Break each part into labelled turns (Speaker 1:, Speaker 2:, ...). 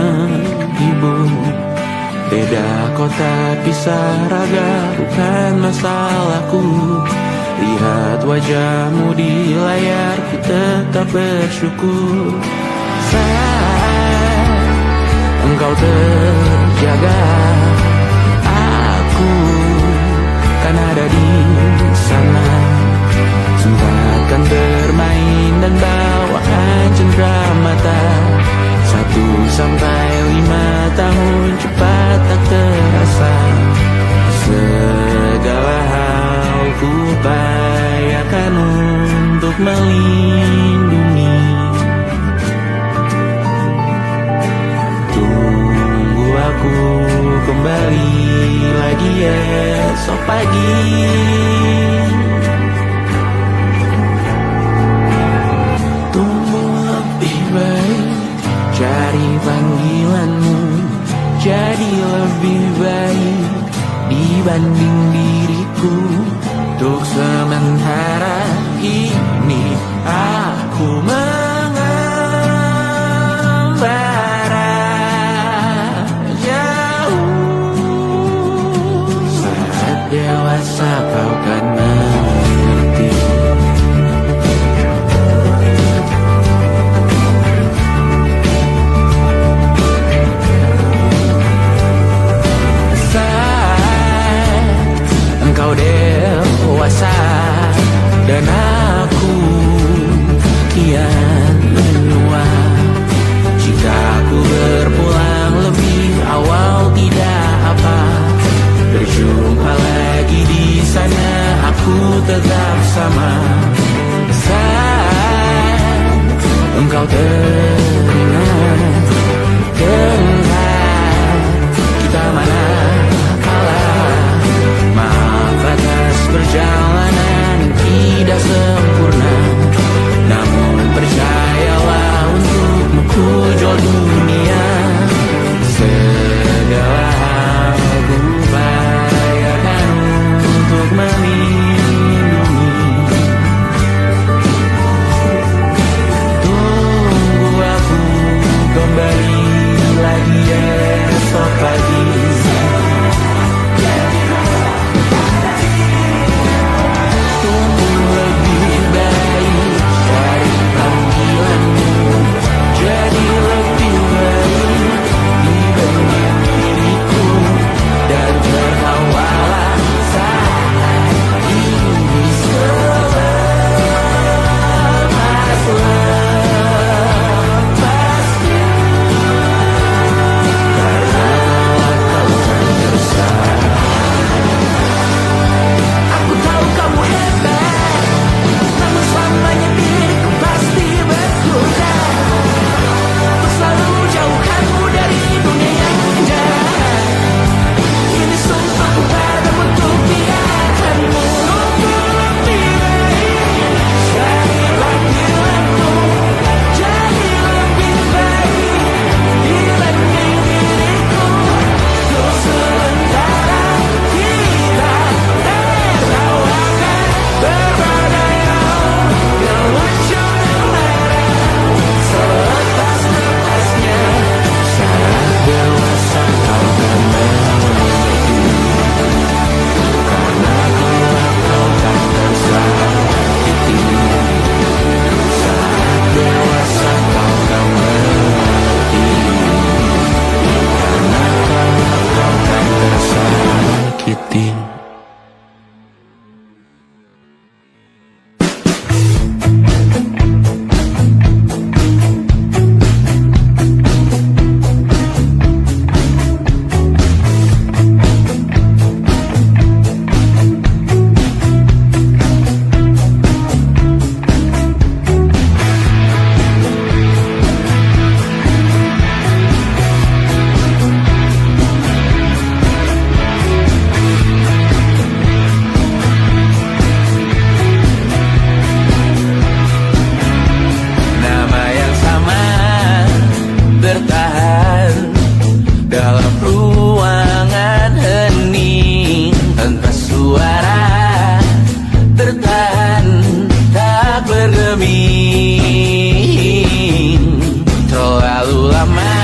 Speaker 1: menghibur. Beda kota pisah raga bukan masalahku. Lihat wajahmu di layar, ku tetap bersyukur. Saat engkau terjaga, aku kan ada di sana. Sempatkan bermain dan bawaan cendera mata. 1 sampai 5 tahun cepat tak terasa. Segala hal ku upayakan untuk melindungi. Tunggu aku kembali lagi esok pagi. Tumbuh lebih baik, cari panggilanmu. Jadi lebih baik dibanding diriku. Untuk sementara ini aku mengembara jauh. Saat dewasa kau kan mengerti. Engkau dewasa dan aku kian menua. Jika aku berpulang lebih awal tidak apa. Berjumpa lagi di sana, aku tetap sama. Saat engkau teringat, kita mana atas perjalanan tidak sempurna. Namun percayalah untukmu ku jual dunia. Segala hal ku upayakan untuk melindungi. Tunggu aku kembali lagi esok pagi. Terlalu lama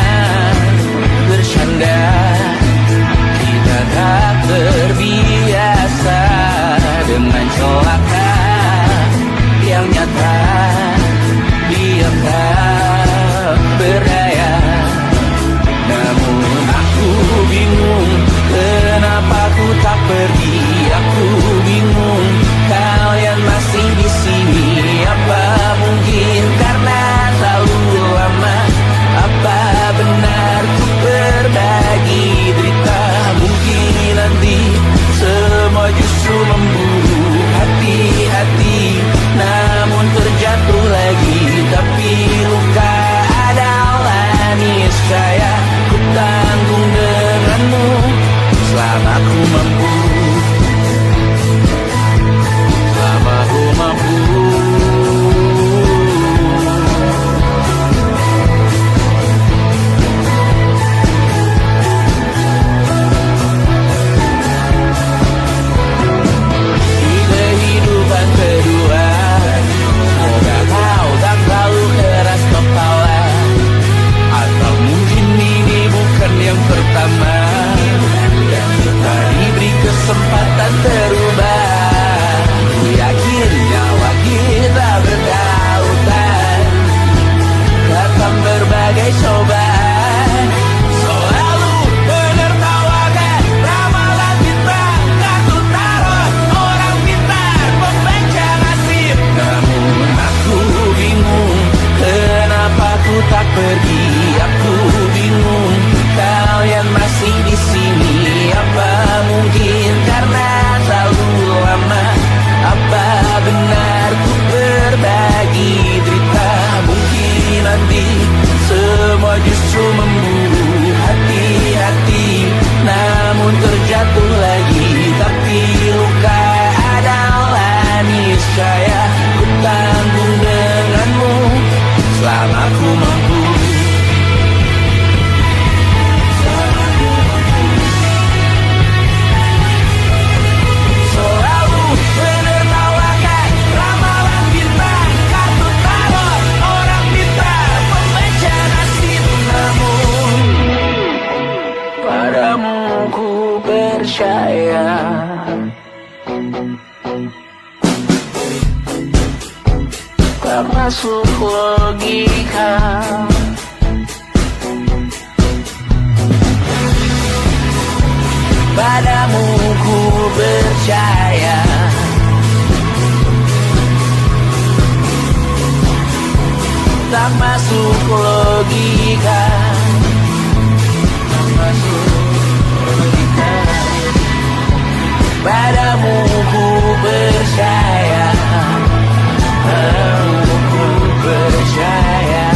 Speaker 1: percaya. Tak masuk logika. Padamu ku percaya. Tak masuk logika. Tak masuk logika. Padamu ku percaya. Padamu ku percaya.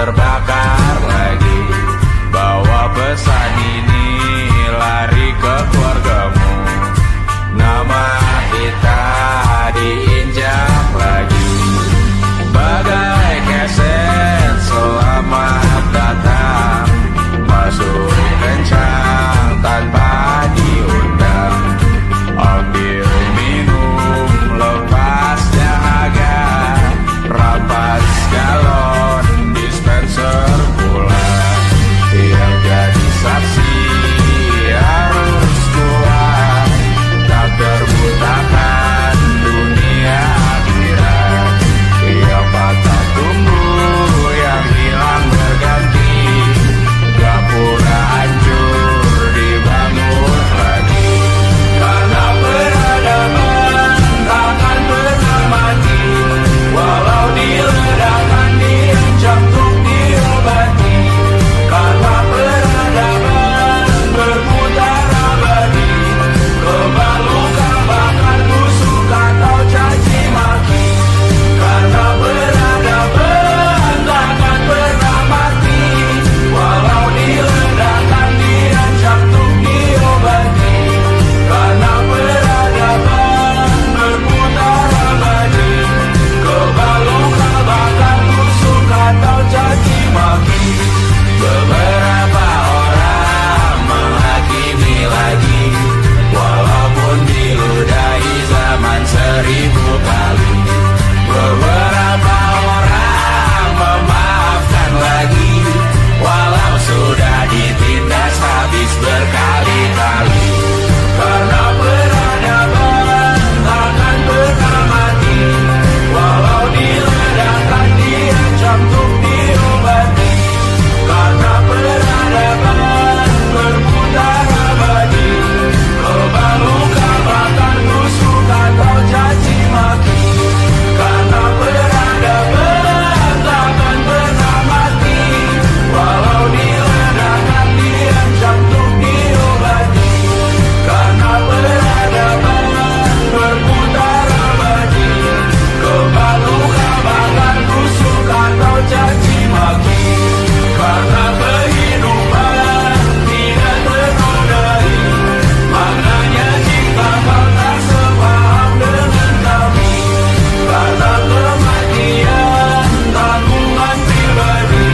Speaker 2: terbakar lagi. Bawa pesan ini lari ke keluargamu. Nama kita diinjak lagi. Bagai keset selamat datang, masuk kencang tanpa diundang. Ambil minum lepas dahaga, rampas galon dispenser pula. Yang jadi saksi harus kuat, tak terbutakan dunia akhirat. Yang patah tumbuh, yang hilang berganti, gak pura hancur dibangun lagi. Karena peradaban takkan pernah mati, walau diledakkan diancam untuk diobati. Karena peradaban berputar abadi, kebal luka bahkan busuk atau caci maki. Karena peradaban takkan pernah mati, walau diledakkan diancam untuk diobati. Karena peradaban berputar abadi, kebal luka bahkan busuk atau caci maki. Beberapa orang menghakimi lagi, walaupun diludahi zaman 1000 kali. Beberapa orang memaafkan lagi, walau sudah ditindas habis berkali-kali. Karena peradaban takkan pernah mati, walau diledakkan diancam untuk diobati. Karena peradaban berputar abadi, kebal luka bahkan busuk atau caci maki. Karena peradaban takkan pernah mati, walau diledakkan diancam untuk diobati. Karena peradaban berputar abadi, kebal luka bahkan busuk atau caci maki. Karena kehidupan tidak ternodai, maknanya jika kau tak sepaham dengan kami. Karena kematian tanggungan pribadi,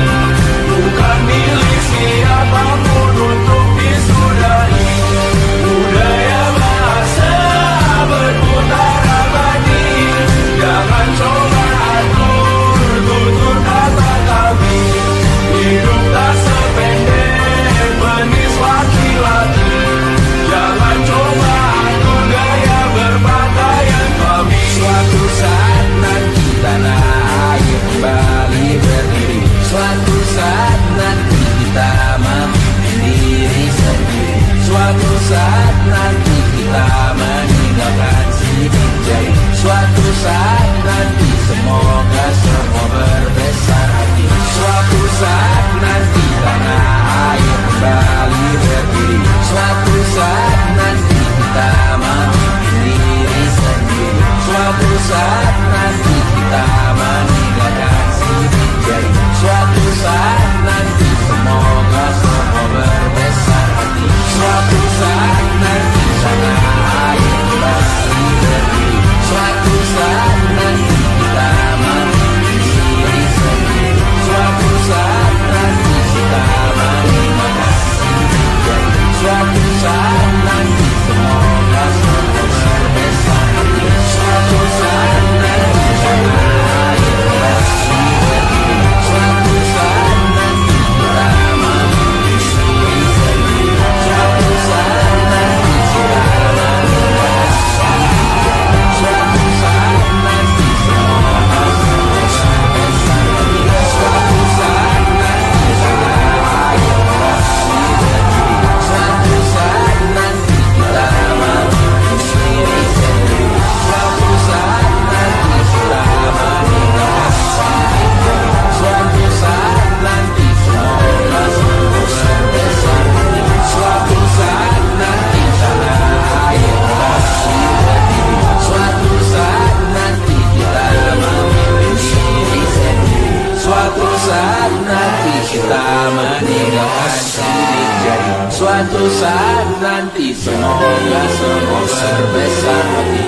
Speaker 2: bukan milik siapapun untuk disudahi. Budaya bahasa berputar abadi, jangan coba atur tutur kata kami. Hidup tak sependek penis laki-laki, jangan coba atur gaya berpakaian kami. Suatu saat nanti tanah air kembali berdiri, suatu saat nanti kita memimpin diri sendiri. Suatu saat nanti kita meninggalkan sidik jari. Suatu saat nanti semoga semua berbesar hati. Suatu saat nanti tanah air kembali berdiri. Suatu saat nanti kita memimpin diri sendiri. Suatu saat nanti kita meninggalkan sidik jari. Suatu saat nanti semoga semua berbesar hati. Suatu saat nanti tanah air kembali berdiri. Suatu saat nanti kita Semoga semua berbesar hati.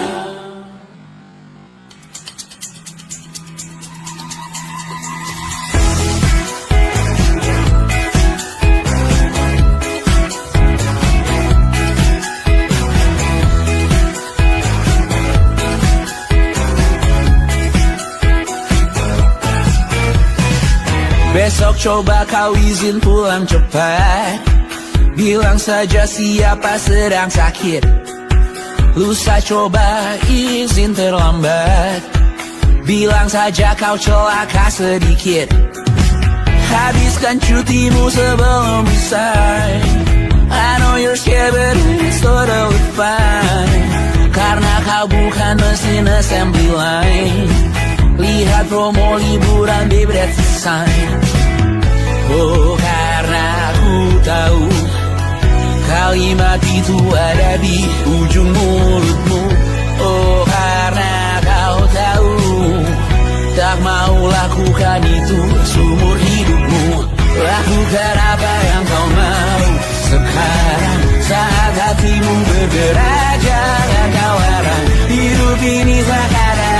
Speaker 1: Besok coba kau izin pulang cepat. Bilang saja siapa sedang sakit. Lusa coba izin terlambat. Bilang saja kau celaka sedikit. Habiskan cutimu sebelum usai. I know you're scared but it's totally fine. Karena kau bukan mesin assembly line. Lihat promo liburan baby that's a sign. Oh karena aku tahu kalimat itu ada di ujung mulutmu. Oh karena kau tahu tak mau lakukan itu seumur hidupmu. Lakukan apa yang kau mau sekarang saat hatimu bergerak. Jangan kau larang, hidup ini tak ada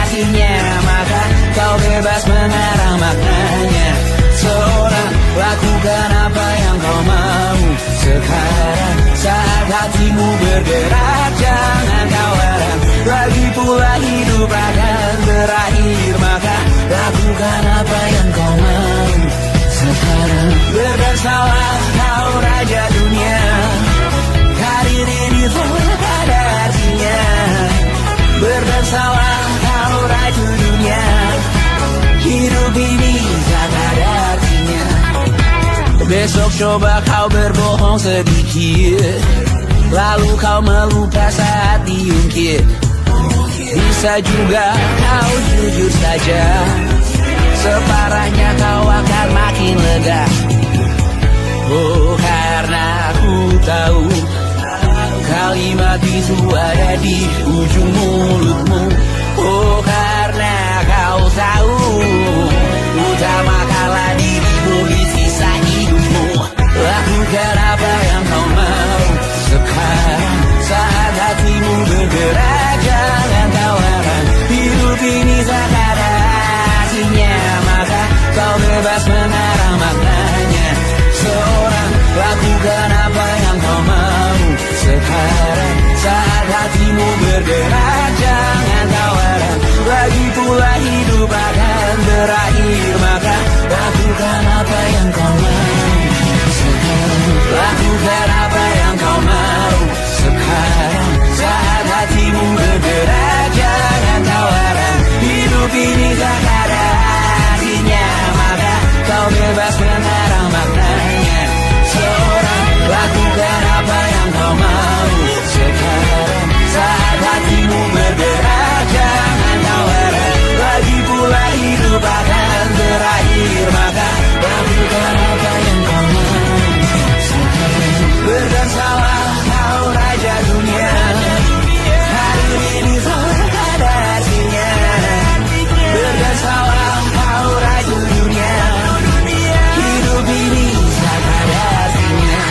Speaker 1: artinya, maka kau bebas mengarang maknanya. Seorang lakukan apa yang kau mau sekarang saat hatimu bergerak. Jangan kau larang, lagi pula hidup akan berakhir, maka lakukan apa yang kau mau sekarang. Berdesalah kau raja dunia, karir ini tak ada artinya. Berdesalah kau raja dunia, hidup ini tak ada artinya. Besok coba kau berbohong sedikit, lalu kau melupa saat diungkit. Bisa juga kau jujur saja, separahnya kau akan makin lega. Oh karena aku tahu kalimat itu ada di ujung mulutmu. Oh karena kau tahu utamakanlah dirimu di sisa hidupmu. Lakukan apa yang kau mau sekarang saat hatimu bergerak. Jangan kau larang, hidup ini tak ada artinya, maka kau bebas mengarang maknanya. Seorang lakukan apa yang kau mau sekarang saat hatimu bergerak. Jangan kau larang, lagi pula hidup akan berakhir, maka lakukan apa yang kau mau sekarang. Lakukan apa yang kau mau sekarang saat hatimu bergerak. Jangan kau larang, hidup ini tak ada artinya, maka kau bebas mengarang maknanya. Seorang lakukan apa yang kau mau sekarang saat hatimu bergerak. Jangan kau larang, lagi pula hidup akan berakhir, maka lakukan apa yang kau mau sekarang. Berdansalah kau raja dunia, hari ini tak ada artinya. Berdansalah kau raja dunia, hidup ini tak ada artinya.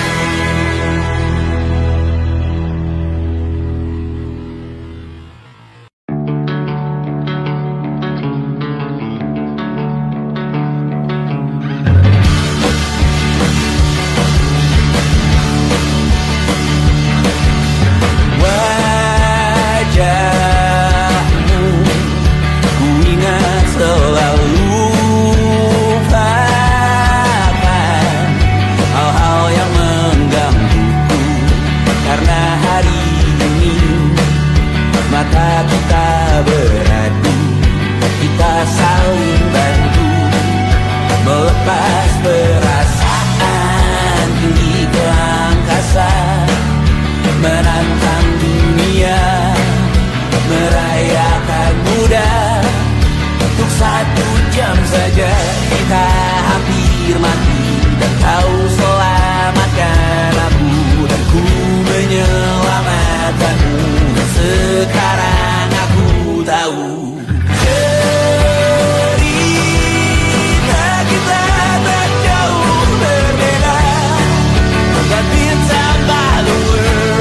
Speaker 1: Wajahmu ku ingat selalu, lupakan hal-hal yang menggangguku. Karena hari ini mata kita beradu, kita saling bantu melepas perasaan tinggi ke angkasa, menantang dunia, merayakan muda. Untuk 1 jam saja kita hampir mati, dan kau selamatkan aku, dan ku menyelamatkanmu. Dan sekarang aku tahu cerita kita tak jauh berbeda. God bintang by the world.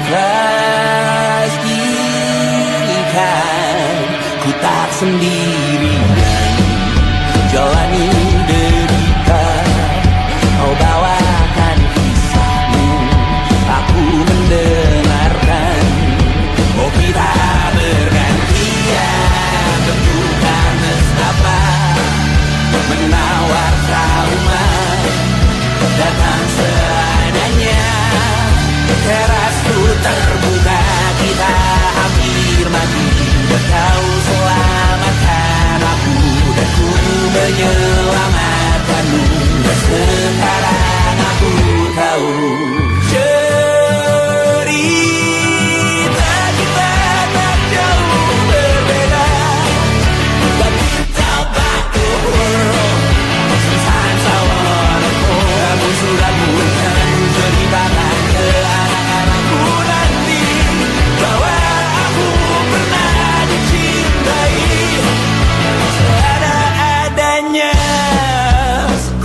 Speaker 1: pastikan ku tak sendirian jalani derita. Kau bawakan kisahmu, aku mendengarkan. Oh kita bergantian, tentukan nestapa menawar trauma datang seadanya. Terasku terbuka, kita hampir mati. Kau selamatkan aku dan ku menyelamatkanmu. Dan sekarang aku tahu cerita kita tak jauh berbeda. But tell back the world, sometimes I wanna go. Kamu sudah bukan ceritakan ke anak-anakku nanti bahwa aku pernah dicintai seada-adanya,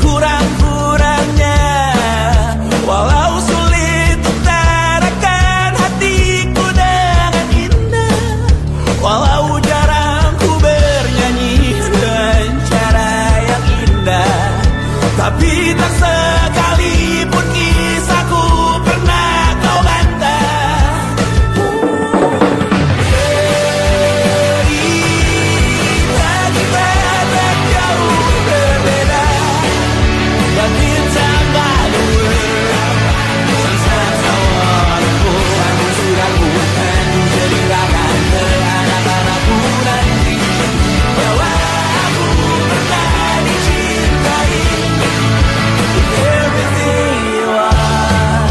Speaker 1: kurang-kurangnya. Walau sulit utarakan hatiku dengan indah, walau jarang ku bernyanyi dengan cara yang indah, tapi tak sekalipun kisahku pernah kau bantah. Cerita kita tak jauh berbeda, but it's about the world. Sometimes I wanna go. Kamu sudah bukan ceritakan ke anak-anakku nanti bahwa aku pernah dicintai. Everything you are,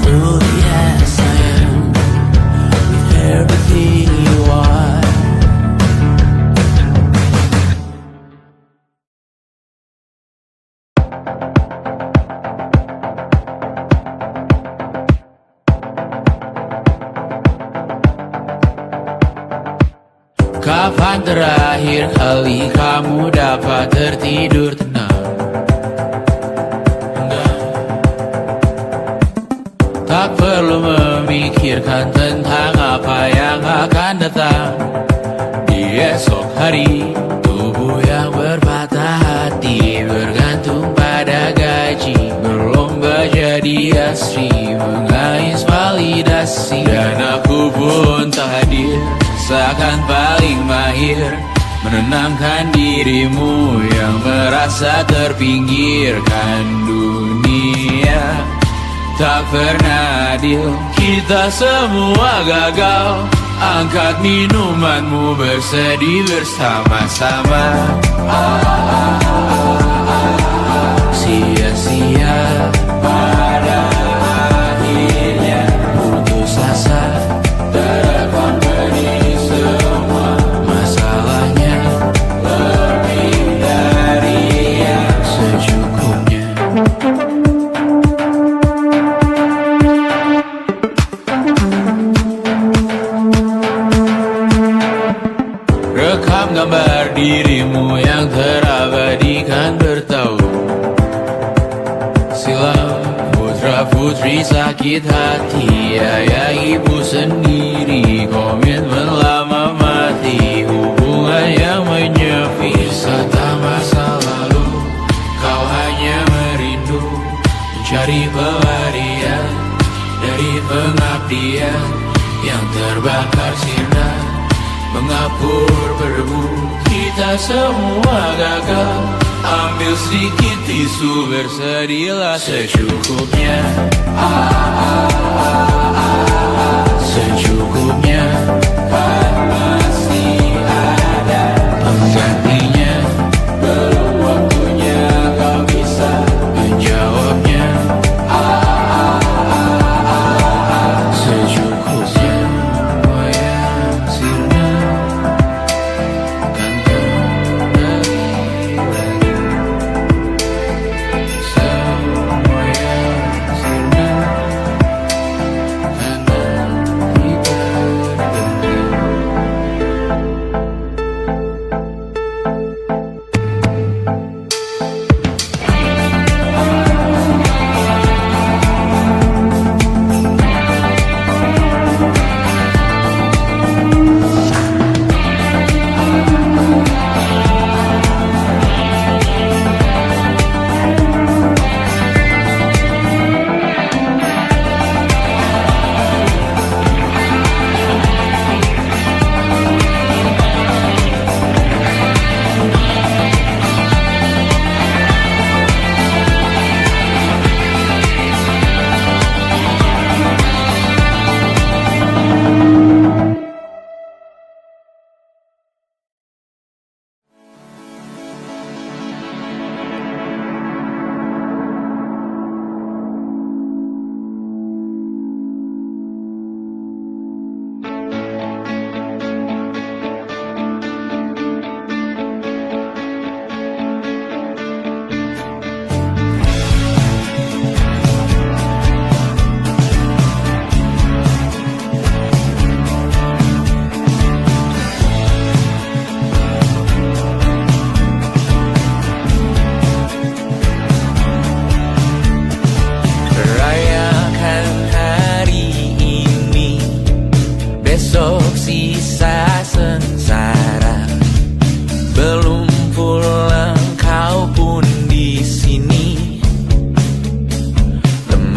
Speaker 1: fully as I am, with everything you are. Kapan terakhir kali kamu dapat tertidur tenang? Enggak. Tak perlu memikirkan tentang apa yang akan datang di esok hari. Tubuh yang berpatah hati bergantung pada gaji, berlomba jadi asri, mengais validasi. Dan aku pun tak hadir, seakan paling mahir menenangkan dirimu yang merasa terpinggirkan dunia. Tak pernah adil, kita semua gagal. Angkat minumanmu, bersedih bersama-sama. Sia-sia pada akhirnya putus asa, terekam benih semua masalahnya, lebih dari yang secukupnya. Rekam gambar dirimu yang terabadikan bertahun silam. Putra-putri sakit hati, ayah ibu sendiri, komitmen lama mati, hubungan yang menyepi. Wisata masa lalu, kau hanya merindu mencari pelarian dari pengabdian yang terbakar sirna, mengapur berdebu. Kita semua gagal, ambil sedikit tisu, bersedihlah secukupnya. Secukupnya, kan masih ada penggantinya. Belum waktunya kau bisa menjawabnya. Secukupnya, yang sirna kan kembali lagi. Semua yang sirna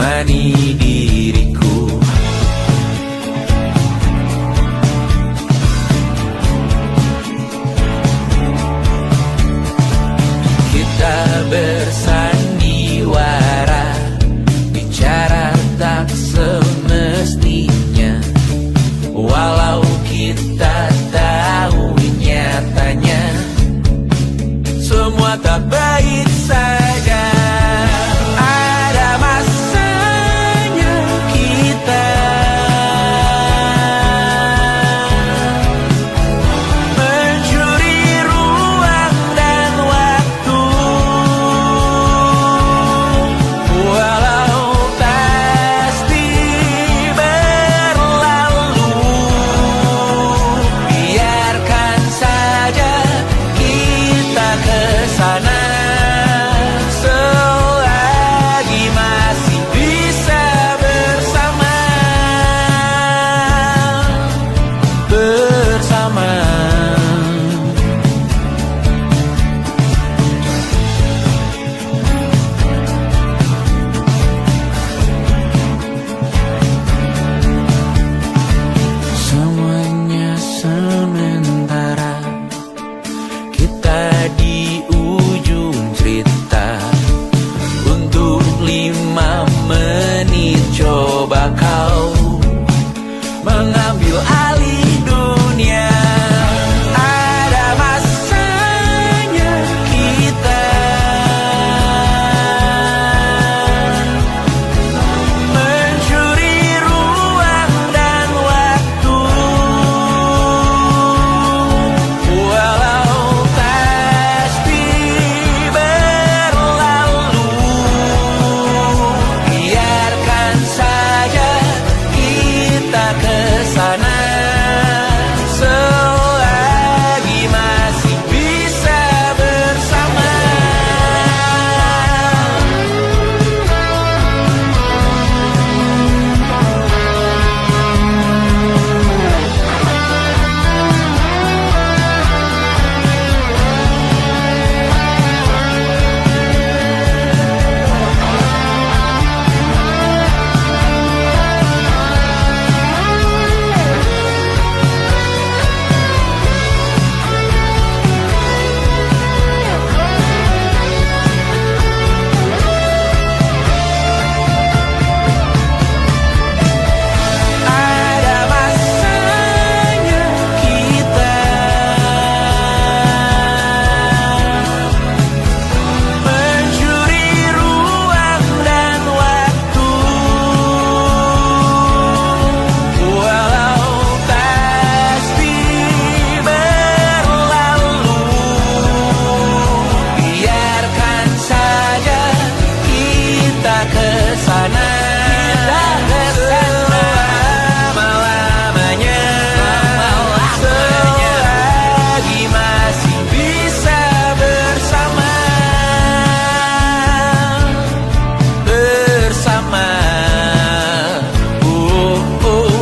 Speaker 1: menemani diriku. Kita bersandiwara, bicara tak semestinya, walau kita tahu nyatanya semua tak baik saja. Ada masanya kita mencuri ruang dan waktu, walau pasti berlalu. Biarkan saja kita kesana selagi masih bisa bersama. Semuanya sementara, kita di ujung cerita. Untuk 5 menit coba kau mengambil alih dunia. Ada masanya kita mencuri ruang dan waktu, walau pasti berlalu. Biarkan saja kita kesana selagi masih bisa bersama. Ada masanya kita mencuri ruang dan waktu, walau pasti berlalu. Biarkan saja kita kesana selama-lamanya, selagi masih bisa bersama. Bersama,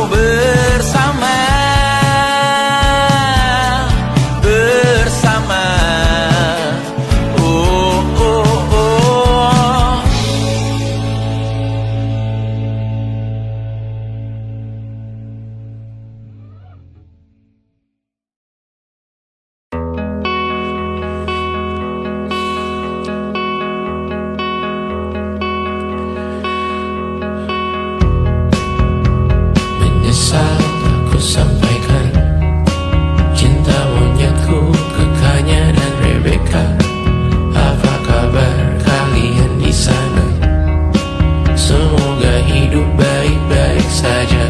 Speaker 1: bersama, bersama, oh. Menyesal aku sampaikan cinta monyetku ke Kanya dan Rebecca. Apa kabar kalian di sana? Semoga hidup baik-baik saja.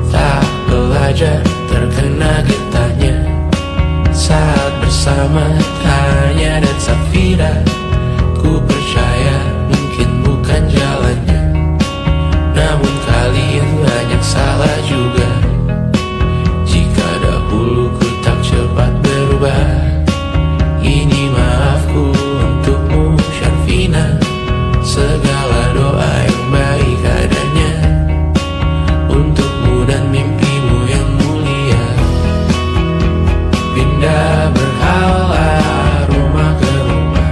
Speaker 1: Tak belajar terkena getahnya saat bersama Tanya dan Safira. Ku percaya mungkin bukan jalannya, namun kalian banyak salah juga. Jika dahulu ku tak cepat berubah, ini maafku untukmu Syarfina. Segala doa yang baik adanya untukmu dan mimpimu yang mulia. Pindah berhala rumah ke rumah,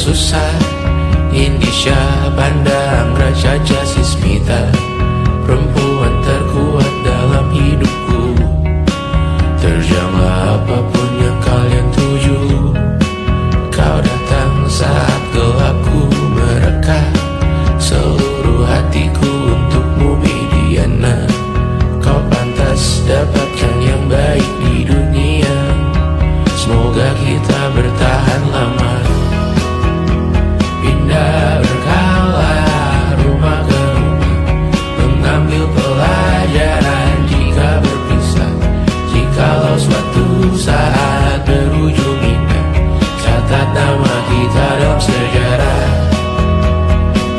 Speaker 1: susah. Indonesia pandang Raja Jasismita, perempuan terkuat dalam hidupku. Terjanglah apapun yang kalian tuju. Kau datang saat gelapku mereka, seluruh hatiku untukmu Mediana. Kau pantas dapatkan yang baik di dunia. Semoga kita bertahan lama. Pindah berkala rumah ke rumah, mengambil pelajaran jika berpisah. Jikalau suatu saat berujung indah, catat nama kita dalam sejarah.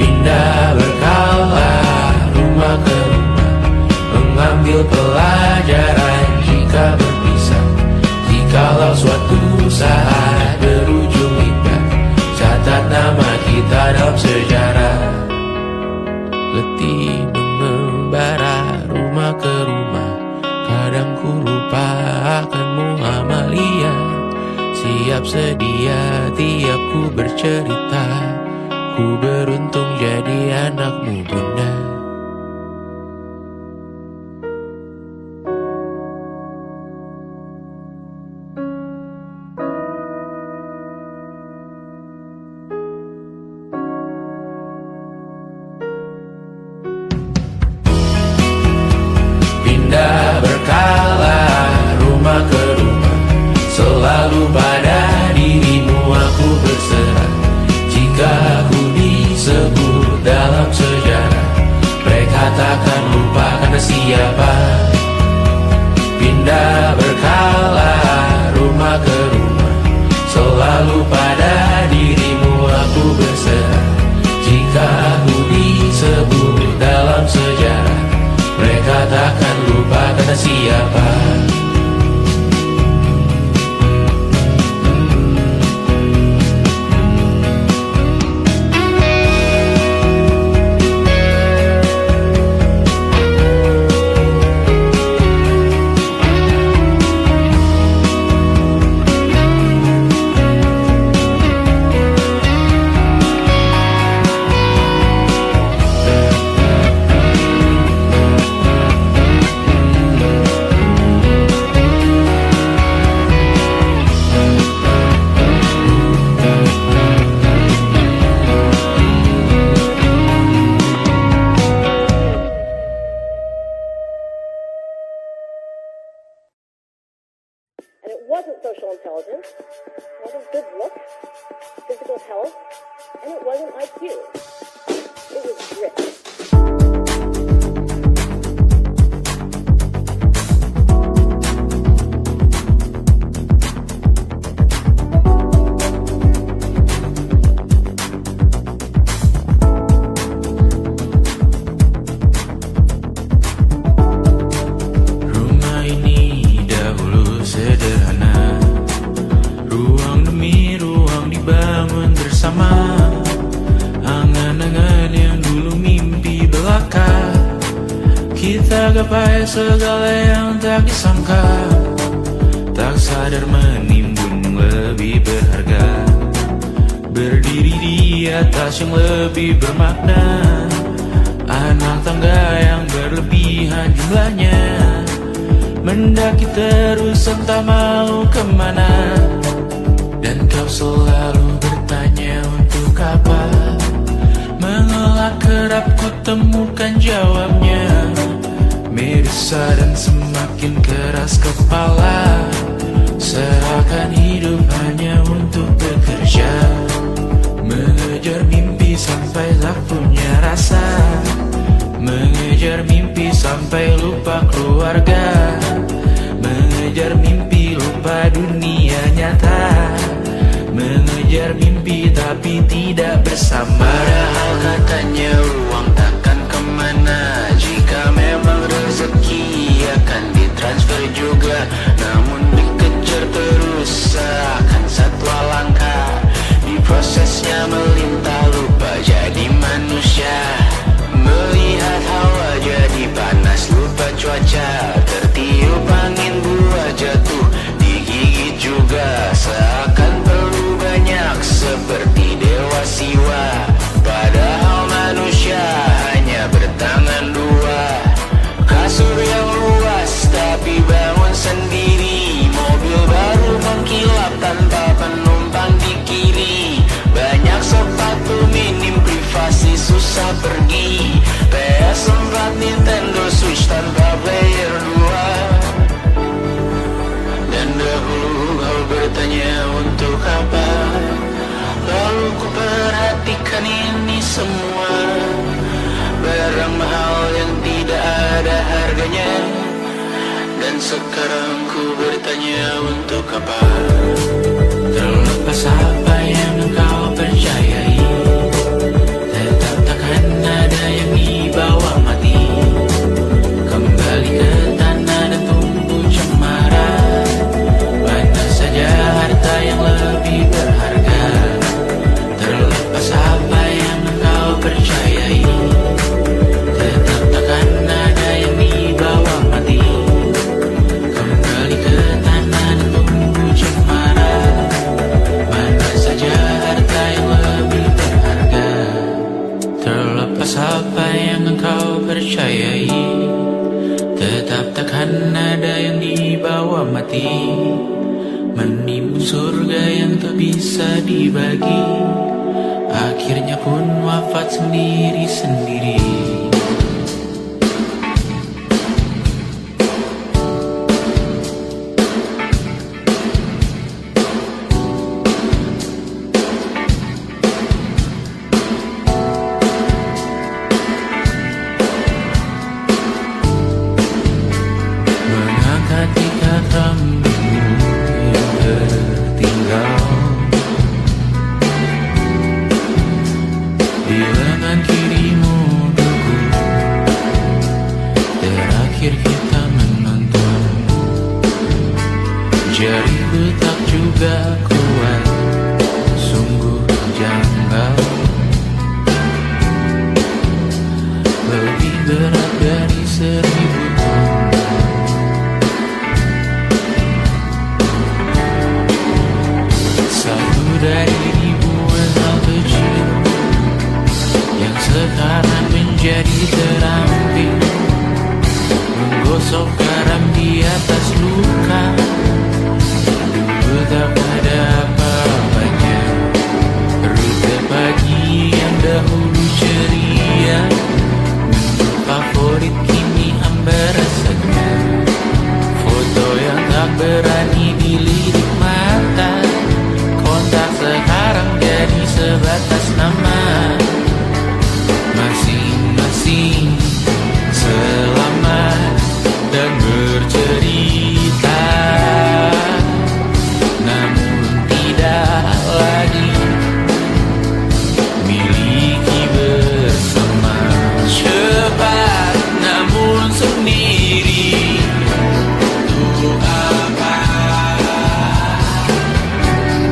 Speaker 1: Pindah berkala rumah ke rumah, mengambil pelajaran jika berpisah. Jikalau suatu saat berujung indah, catat nama kita dalam sejarah. Letih mengembara rumah ke rumah, kadang ku lupa akanmu Amalia. Siap sedia tiap ku bercerita, ku beruntung jadi anakmu bunda. Pindah berkala rumah ke rumah, selalu pada dirimu aku berserah. Jika aku disebut dalam sejarah, mereka takkan lupa karena siapa. Pindah berkala rumah ke rumah, selalu pada dirimu aku berserah. Jika aku disebut dalam sejarah, mereka takkan lupa karena siapa.
Speaker 3: And it wasn't social intelligence, it wasn't good looks, physical health, and it wasn't IQ. It was grit.
Speaker 1: Rumah ini dahulu sederhana, ruang demi ruang dibangun bersama. Angan-angan yang dulu mimpi belaka, kita gapai segala yang tak disangka. Tak sadar menimbun lebih berharga, berdiri di atas yang lebih bermakna. Anak tangga yang berlebihan jumlahnya, mendaki terus entah mau kemana. Dan kau selalu bertanya untuk apa, mengelak kerap ku temukan jawabnya. Meresah dan semakin keras kepala, seakan hidup hanya untuk bekerja. Mengejar mimpi sampai tak punya rasa, mengejar mimpi sampai lupa keluarga, mengejar mimpi lupa dunia nyata, mengejar mimpi tapi tidak bersama. Padahal katanya uang takkan kemana, jika memang rezeki akan ditransfer juga. Namun dikejar terus seakan satwa langka, di prosesnya melintah lupa jadi manusia. Melihat hawa jadi panas lupa cuaca,
Speaker 4: sekarang ku bertanya untuk apa?
Speaker 1: Terlepas apa yang engkau percayai, tetap takkan ada yang dibawa mati. Kembali ke tanah dan tumbuh cemara. Mana saja harta yang lebih berharga. Terlepas apa yang engkau percayai, tetap takkan ada yang dibawa mati. Kembali ke tanah dan tumbuh cemara. Mana saja harta yang lebih berharga. Terlepas apa yang engkau percayai, tetap takkan ada yang dibawa mati. Menimbun surga yang tak bisa dibagi, akhirnya pun wafat sendiri-sendiri. Mengangkat ikat rambutmu yang tertinggal di lengan kirimu dulu. Terakhir kita menonton, jariku tak juga kuat, sungguh janggal. Lebih berat dari 1000 ton. Satu dari ribuan hal kecil yang sekarang menjadi terampil, menggosok garam di atas luka. Dulu tak ada apa-apanya, rute pagi yang dahulu ceria, menu favorit kini hambar rasanya. Foto yang tak berani dilirik mata, kontak sekarang jadi sebatas nama. Masing-masing selamat dan bercerita, namun tidak lagi miliki bersama. Cepat namun sendiri, untuk apa?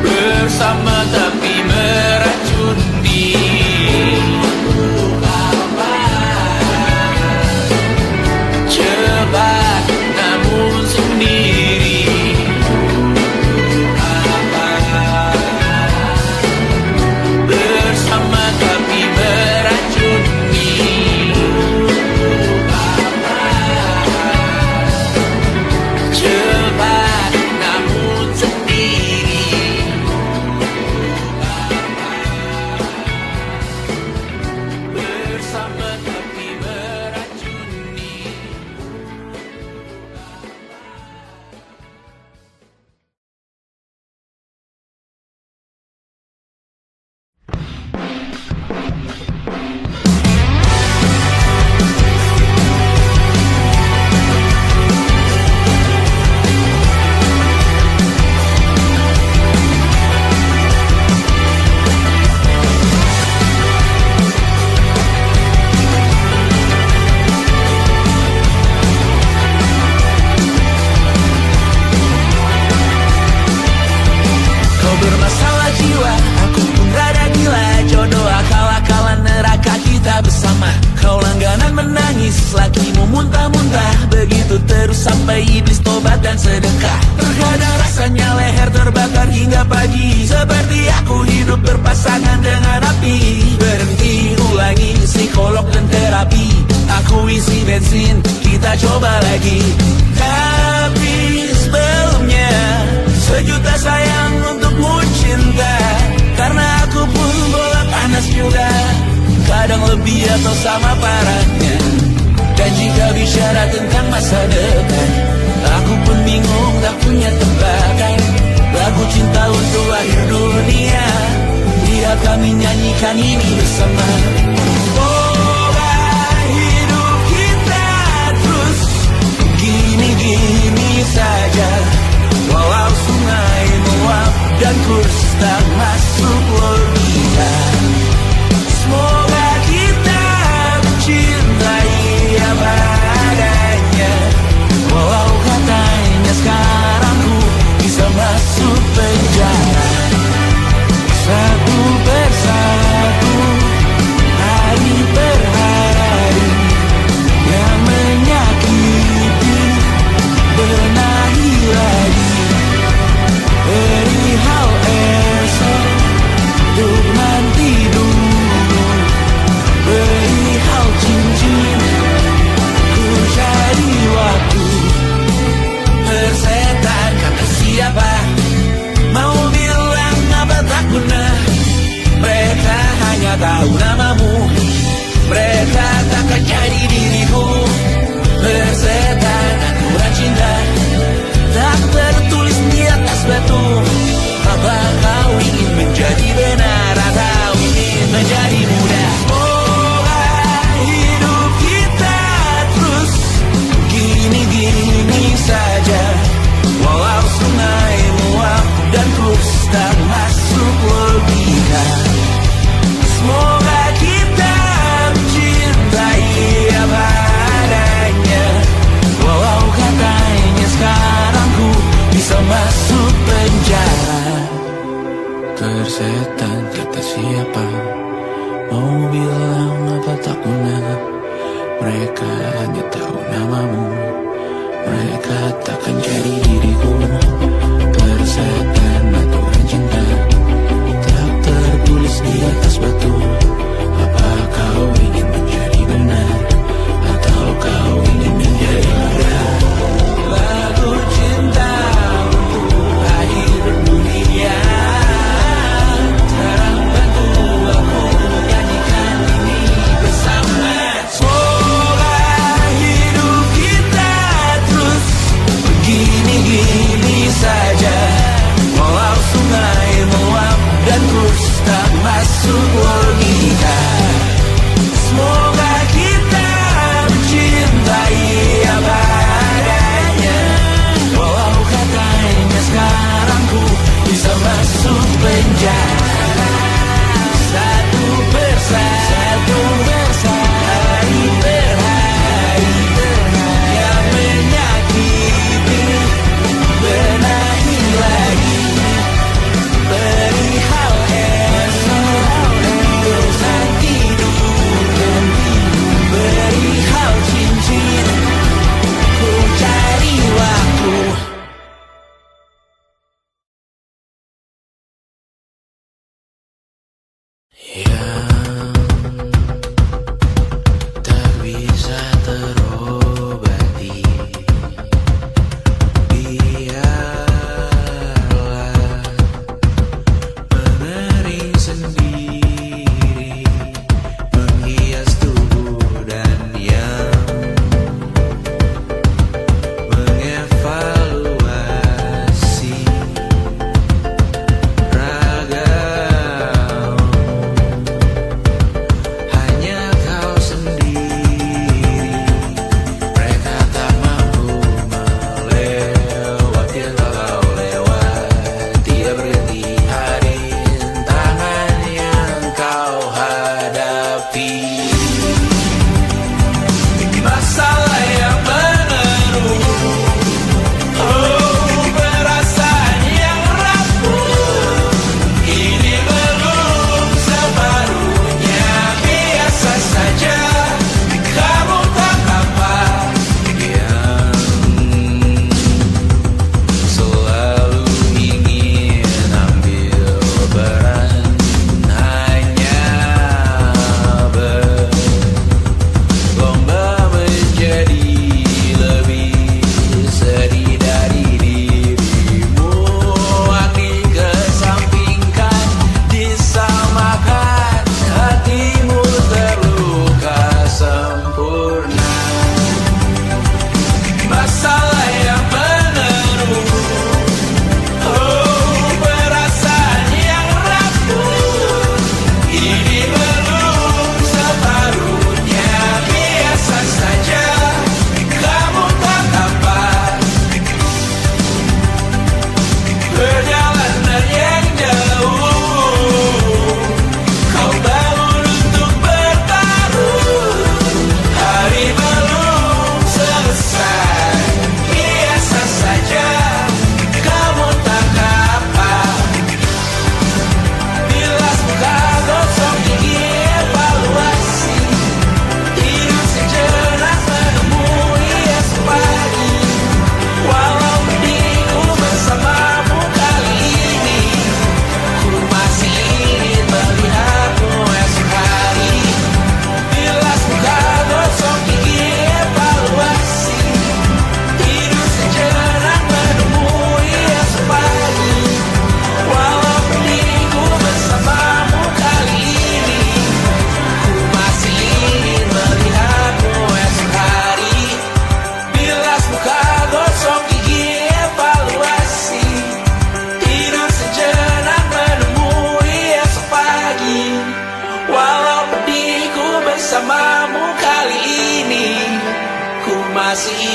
Speaker 1: Bersama tapi meracun diri, untuk apa? Cepat namun sendiri, untuk apa? Bersama tapi meracun diri, untuk apa? Cepat namun sendiri, bersama tapi meracuni. Kau bermasalah jiwa, aku pun rada gila. Jodoh akal-akalan neraka kita bersama. Kau langganan menangis, lakimu muntah-muntah. Begitu terus sampai iblis tobat dan sedekah. Terkadang rasanya leher terbakar hingga pagi, seperti aku hidup berpasangan dengan api. Berhenti, ulangi psikolog dan terapi. Aku isi bensin, kita coba lagi. Tapi sebelumnya, sejuta sayang untukmu cinta. Karena aku pun bola panas juga, kadang lebih atau sama parahnya. Dan jika bicara tentang masa depan, aku pun bingung tak punya tebakan. Lagu cinta untuk akhir dunia, biar kami nyanyikan ini bersama. Semoga hidup kita terus gini-gini Walau sungai meluap dan terus tak masuk logika. Semoga kita mencintai apa adanya. Walau katanya sekarang ku bisa masuk penjara. Tersetan kata siapa, mau bilang apa tak guna. Mereka hanya tahu namamu, mereka takkan jadi diriku. Tersetan aturan cinta tak tertulis di atas batu. Apa kau ingin menjadi benar, atau kau ingin menjadi mudah? Lagu cinta untuk akhir dunia, sekarang bantu aku nyanyikan ini bersama. Semoga hidup kita terus begini.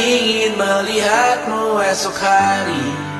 Speaker 1: ingin melihatmu esok hari.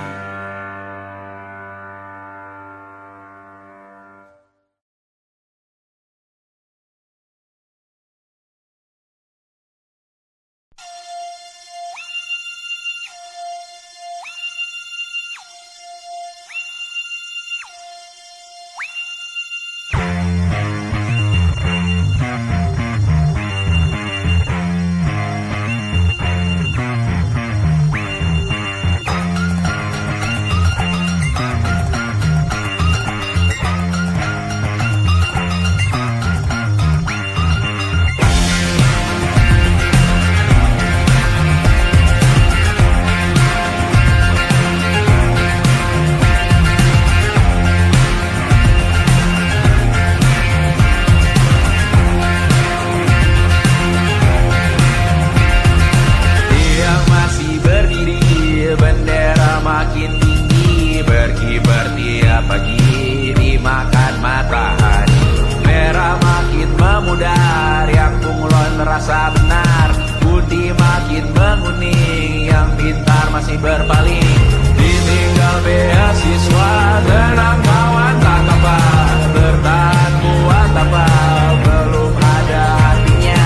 Speaker 1: Merasa benar, putih makin menguning, yang pintar masih berpaling. Ditinggal beasiswa, tenang kawan tak kabar, bertahan kuat tapal, belum ada artinya,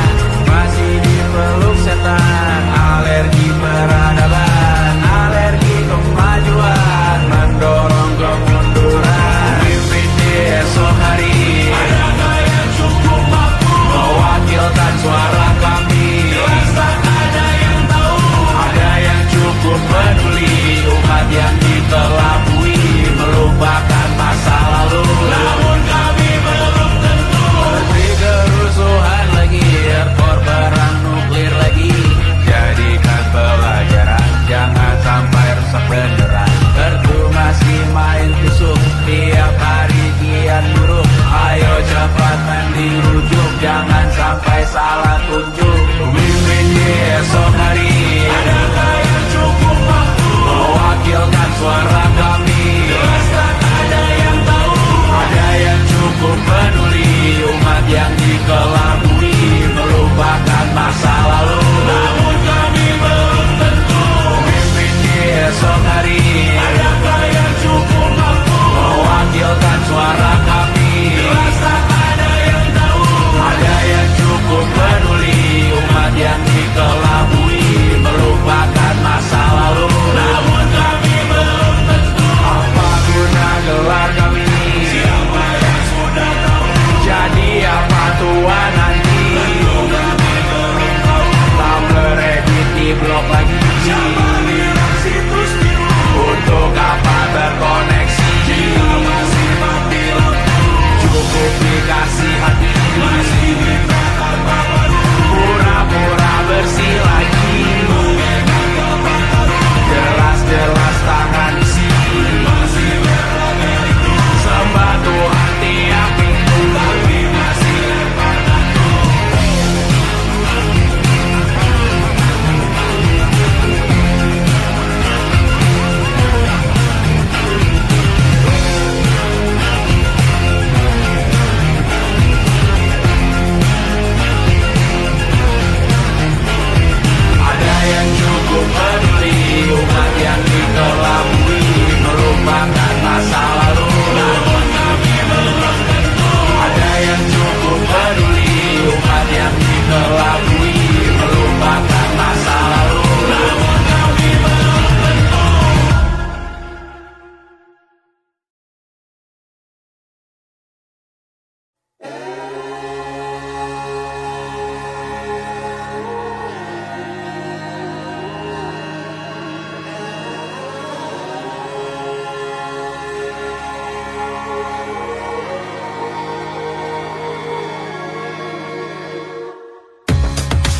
Speaker 1: masih dipeluk setan. Alergi peradaban, alergi kemajuan, mendorong kemunduran. Mimpin di esok hari, adakah yang cukup mampu mewakilkan suara kami? Jelas tak ada yang tahu, ada yang cukup peduli, umat yang dikelabui, melupakan masa lalu. Namun kami belum tentu seperti kerusuhan lagi, error perang nuklir lagi. Jadikan pelajaran, jangan sampai rusak beneran. Erdu masih main tusuk, tiap hari kian buruk. Ayo cepat mandi rujuk, jangan sampai salah tunjuk. Mimpin di esok hari, adakah yang cukup mampu mewakilkan suara kami? Jelas tak ada yang tahu, ada yang cukup peduli, umat yang dikelabui, melupakan masa lalu. Namun kami belum tentu mimpin di esok hari, adakah yang cukup mampu mewakilkan suara kami? Jelas tak ada yang tahu, ada yang cukup peduli, umat yang dikelabui, melupakan masa lalu. Namun kami belum tentu apa guna gelar kami. Siapa yang sudah tahu, jadi apa tua nanti? Tentu kami belum tahu, tak beredit di blog lagi. Siapa bilang situs biru, untuk apa terkoneksi? Jika masih mati lampu, cukup dikasih hati, masih mintakan baru, pura-pura bersih lagi. Jelas-jelas tangan isi, masih berlagak, sembah Tuhan tiap minggu, tapi masih lempar batu. Ada yang cukup peduli, umat yang dikelabui, melupakan masa lalu. Namun kami belum tentu, ada yang cukup peduli, umat yang dikelabui, melupakan masa lalu. Namun kami belum tentu.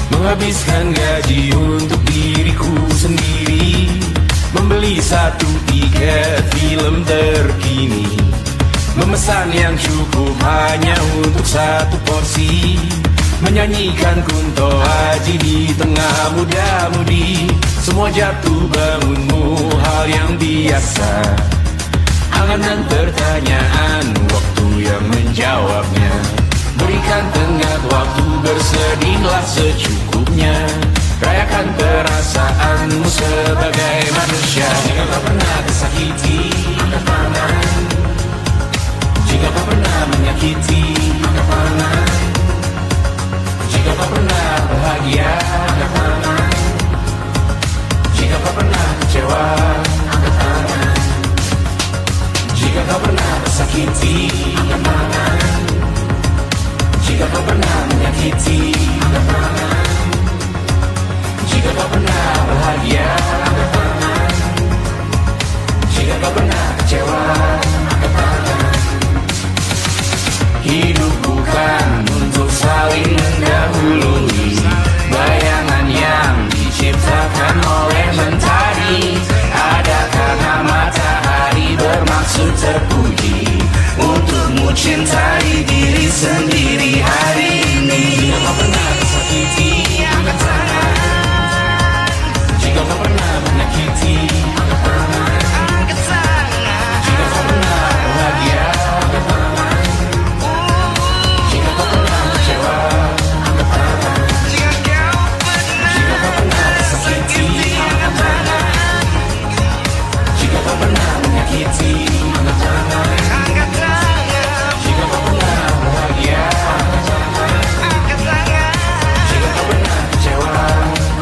Speaker 1: Menghabiskan gaji untuk diriku sendiri, membeli satu tiket film terkini, memesan yang cukup hanya untuk satu porsi, menyanyikan Kunto Aji di tengah muda-mudi. Semua jatuh bangunmu hal yang biasa, angan dan pertanyaan, waktu yang menjawabnya. Berikan tenggat waktu, bersedihlah secukupnya. Rayakan perasaanmu sebagai manusia. Jika kau pernah tersakiti, angkat tangan. Jika kau pernah menyakiti, angkat tangan. Jika kau pernah bahagia, angkat tangan. Jika kau pernah kecewa, angkat tangan. Jika kau pernah tersakiti, angkat tangan. Jika kau pernah menyakiti, angkat tangan. Jika kau pernah bahagia, angkat tangan. Jika kau pernah kecewa, angkat tangan. Hidup bukan untuk saling mendahului bayangan yang diciptakan oleh mentari. Ada karena matahari bermaksud terpuji untukmu cintai diri sendiri hari ini. Jika kau pernah tersakiti, angkat tangan. Jika kau pernah menyakiti, angkat tangan. Jika kau pernah bahagia, angkat tangan. Jika kau pernah kecewa, angkat tangan. Jika kau pernah tersakiti, angkat tangan. Jika kau pernah menyakiti, angkat tangan. Jika kau pernah bahagia, angkat tangan. Jika kau pernah kecewa,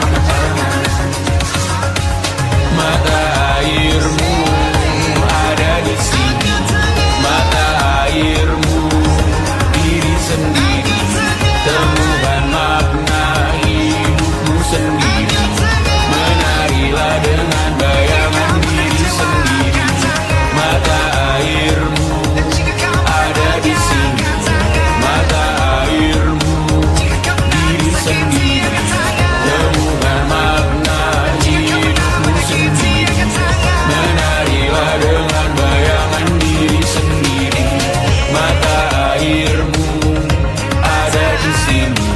Speaker 1: angkat tangan. Mata airmu ada di sini. Mata airmu diri sendiri. Temukan makna hidupmu sendiri. Menarilah dengan bayangan diri sendiri. Mata airmu ada di sini. Mata airmu diri sendiri. Temukan makna hidupmu sendiri. Menarilah dengan bayangan diri sendiri. Mata airmu ada di sini.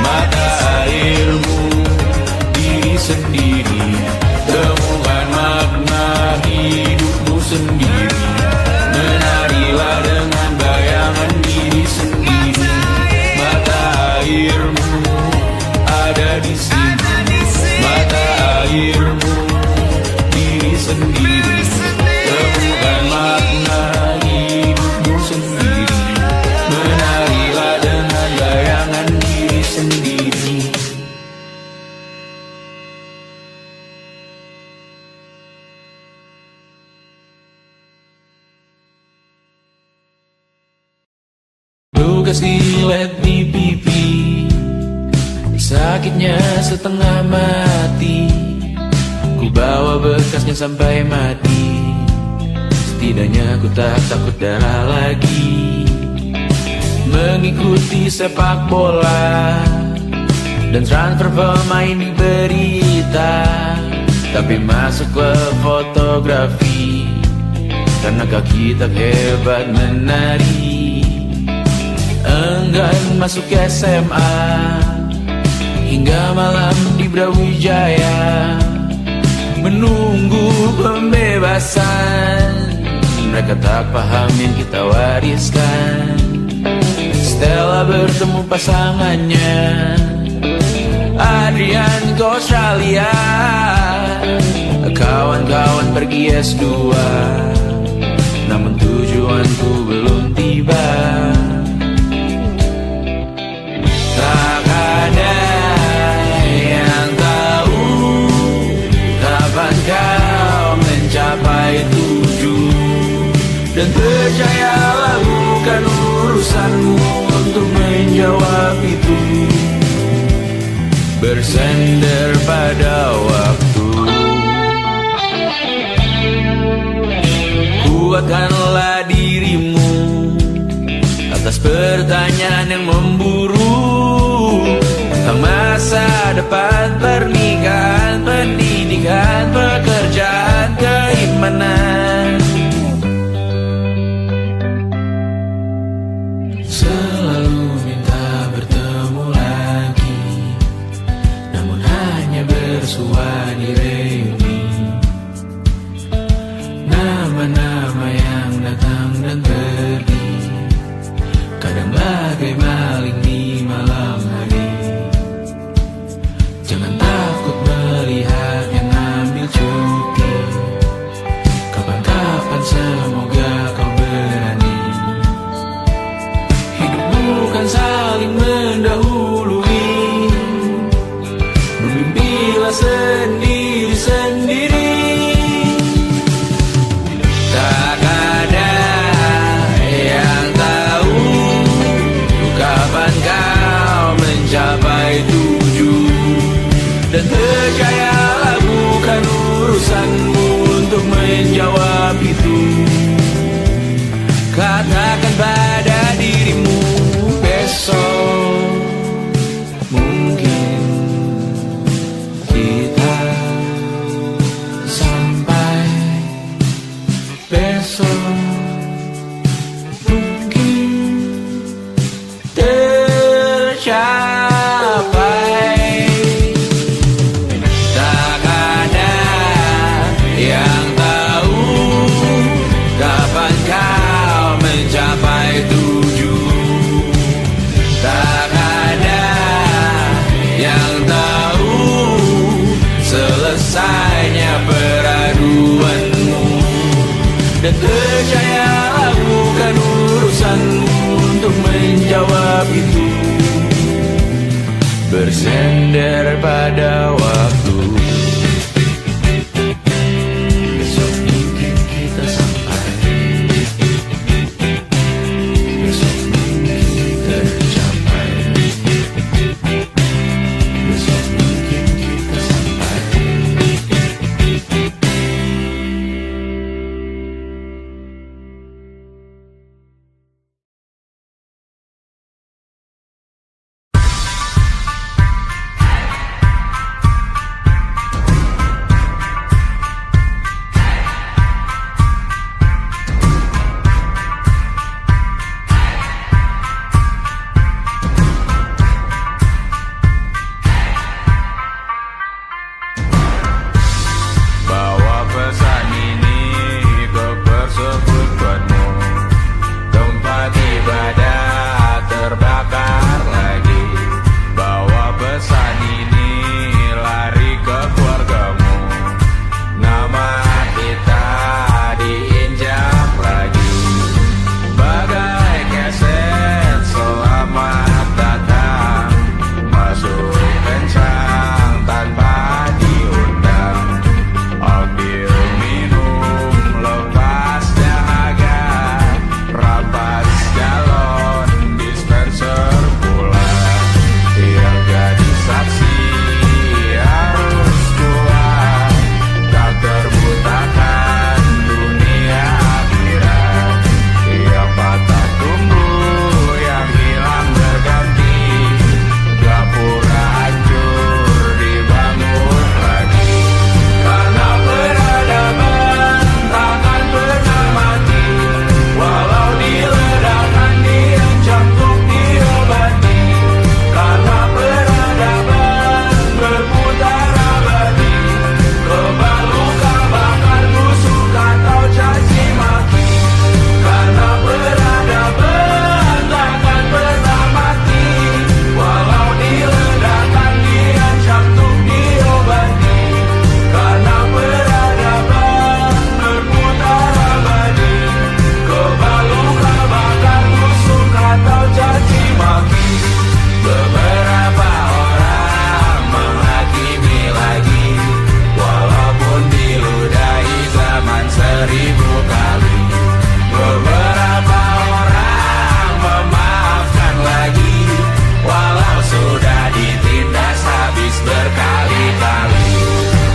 Speaker 1: Mata airmu diri sendiri. Temukan makna hidupmu sendiri. Menarilah dengan bayangan diri sendiri. Mata airmu ada di sini. Mata airmu diri sendiri. Temukan makna hidupmu sendiri. Menarilah dengan bayangan diri sendiri. Lukas dilet di pipi, sakitnya setengah mati. Ku bawa bekasnya sampai mati. Setidaknya ku tak takut darah lagi. Mengikuti sepak bola dan transfer pemain di berita. Tapi masuk ke fotografi karena kaki tak hebat menari. Enggan masuk SMA hingga malam di Brawijaya menunggu pembebasan. Mereka tak paham yang kita wariskan. Stella bertemu pasangannya Adrian ke Australia. Kawan-kawan pergi S2, namun tujuanku belum tiba. Tak ada yang tahu kapan kau mencapai tujuan. Dan percayalah bukan urusanmu untuk menjawab itu. Bersender pada waktu. Kuatkanlah dirimu atas pertanyaan yang memburu tentang masa depan, pernikahan, pendidikan, pekerjaan, keimanan. Selalu minta bertemu lagi, namun hanya bersua di reuni. Nama-nama yang datang dan pergi, kadang bagai maling di malam hari. Jangan menjawab itu. Katakan pada dirimu besok mungkin kita sampai, besok mungkin tercapai. Tak ada yang tahu kapan kau mencapai tujuan. Tak ada yang tahu selesainya peraduanmu. Dan percayalah bukan urusanmu untuk menjawab itu. Bersender pada waktu. Besok mungkin kita sampai, besok mungkin tercapai, besok mungkin kita sampai.
Speaker 2: Bawa pesan ini ke persekutuanmu. Tempat ibadah terbakar lagi. Bawa pesan ini lari ke keluargamu. Nama kita diinjak lagi. Bagai keset selamat datang, masuk kencang tanpa diundang. Ambil minum lepas dahaga, rampas galon dispenser pula. Yang jadi saksi harus kuat, tak terbutakan dunia akhirat. Yang patah tumbuh, yang hilang berganti, gapura hancur dibangun lagi. Karena peradaban takkan pernah mati, walau diledakkan, diancam untuk diobati. Karena peradaban berputar abadi, kebal luka bakar busuk atau caci maki. Karena peradaban takkan pernah mati, walau diledakkan, diancam untuk diobati. Karena peradaban berputar abadi, kebal luka bakar busuk atau caci maki. Beberapa orang menghakimi lagi, walaupun diludahi zaman 1000 kali. Beberapa orang memaafkan lagi, walau sudah ditindas habis berkali-kali.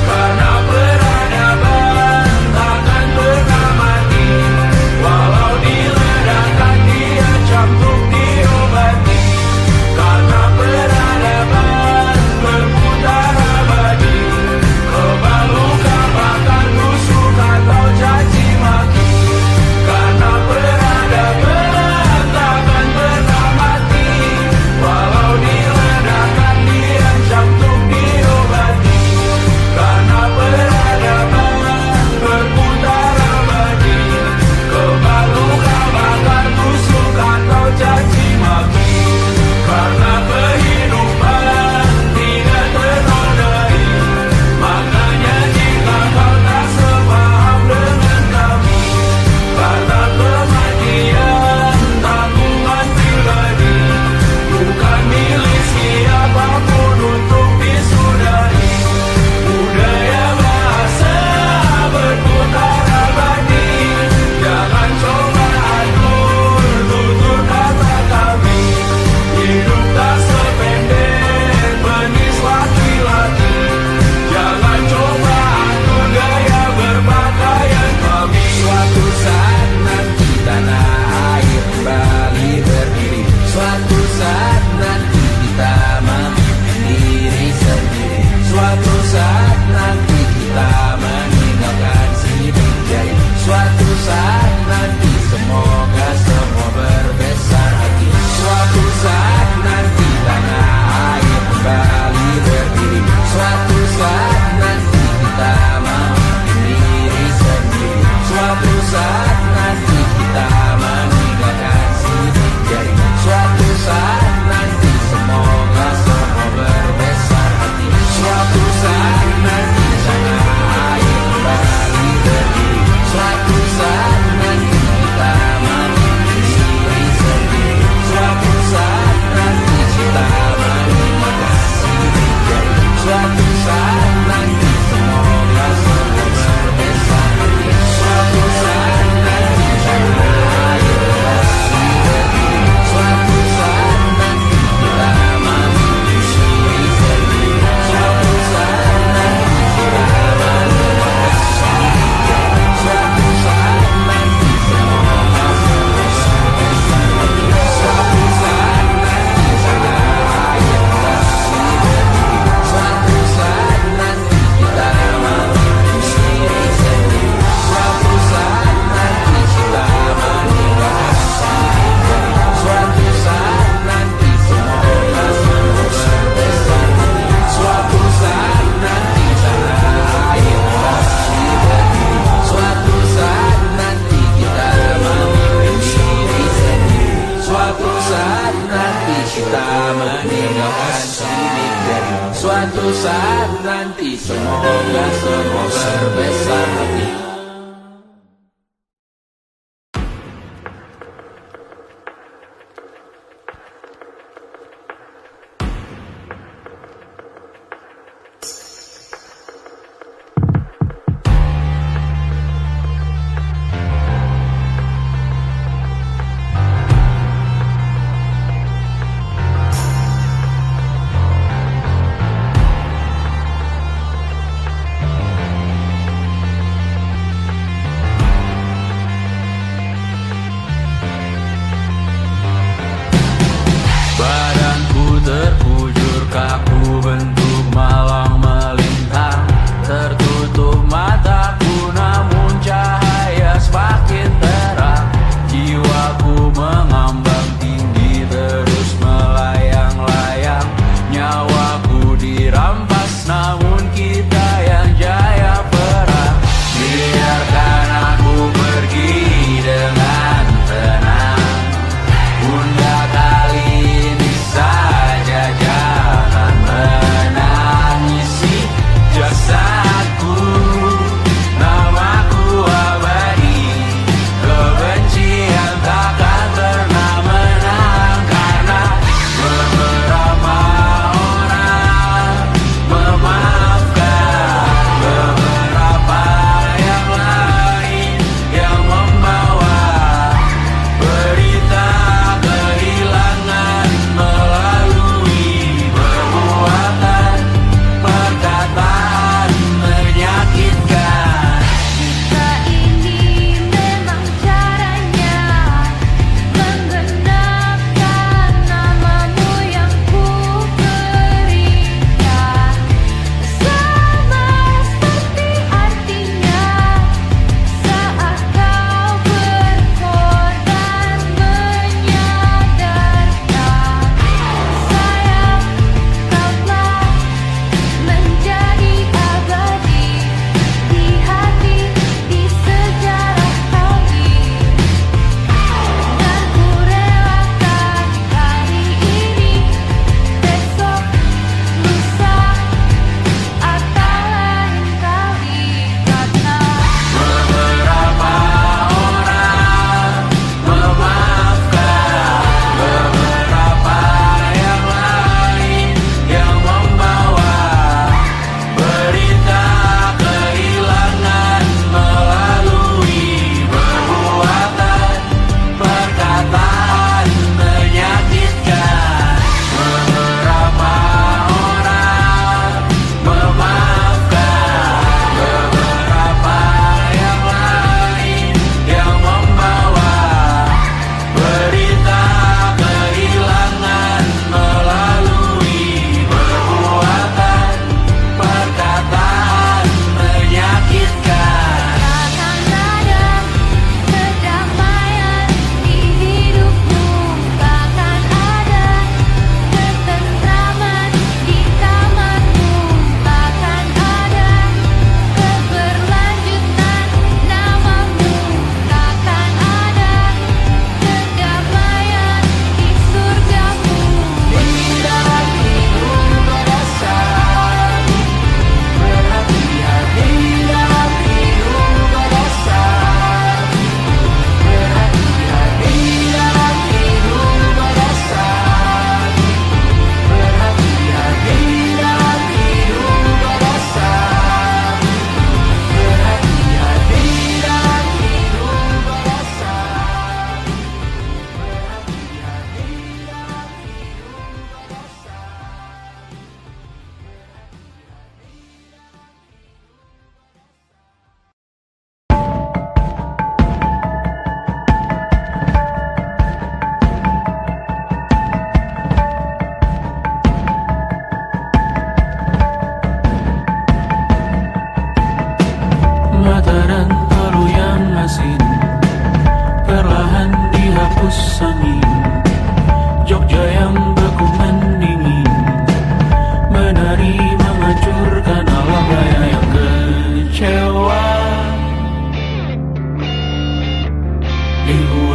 Speaker 2: Karena peradaban takkan pernah mati, walau diledakkan, diancam untuk diobati. Karena peradaban berputar abadi, kebal luka bakar busuk atau caci
Speaker 1: saat nanti semoga semua berbesar hati. Suatu saat nanti tanah air kembali berdiri. Suatu saat nanti kita memimpin diri sendiri. Suatu saat nanti kita meninggalkan sidik jari. Suatu saat nanti semoga semua berbesar hati. Suatu saat nanti tanah air kembali berdiri. Suatu saat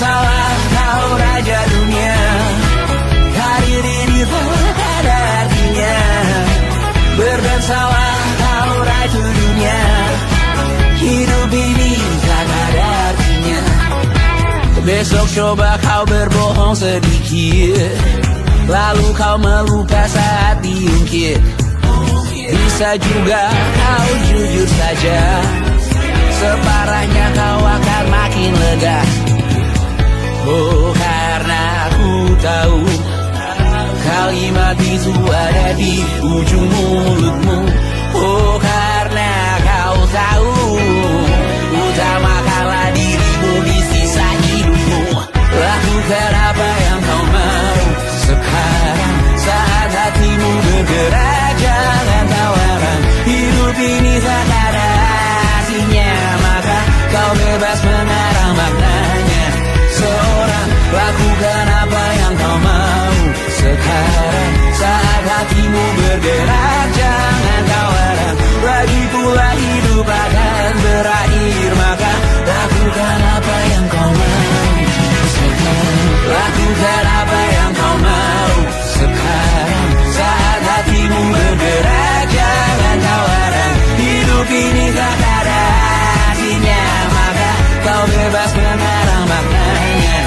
Speaker 1: bersalah kau raja dunia. Karir ini tak ada artinya. Berdansalah kau ratu dunia. Hidup ini tak ada artinya. Besok coba kau berbohong sedikit, lalu kau melupa saat diungkit. Bisa juga kau jujur saja, separahnya kau akan makin lega. Oh, karena aku tahu kalimat itu ada di ujung mulutmu. Oh, karena kau tahu utamakanlah dirimu di sisa hidupmu. Lakukan apa yang kau mau sekarang, saat hatimu bergerak. Jangan tawaran, hidup ini tak ada artinya, maka kau bebas mengarang maknanya. Seorang, lakukan apa yang kau mau sekarang, saat hatimu bergerak. Jangan tawaran, lagi pula hidup akan berakhir, maka lakukan apa yang kau mau sekarang. Lakukan apa yang kau mau sekarang, saat hatimu bergerak. Jangan tawaran, hidup ini tak ada artinya, maka kau bebas mengarang maknanya.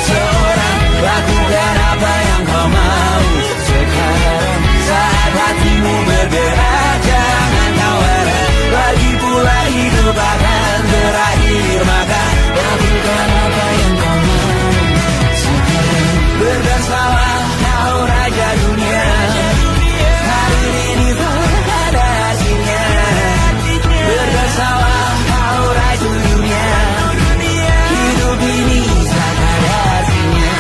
Speaker 1: Seorang, lakukan apa yang kau mau sekarang, saat hatimu bergerak. Jangan tawaran, lagi pula hidup akan berakhir, maka lakukan apa yang kau mau sekarang. Berdansalah kau raja dunia. Hari ini tak ada artinya. Berdansalah kau raja dunia. Hidup ini tak ada artinya.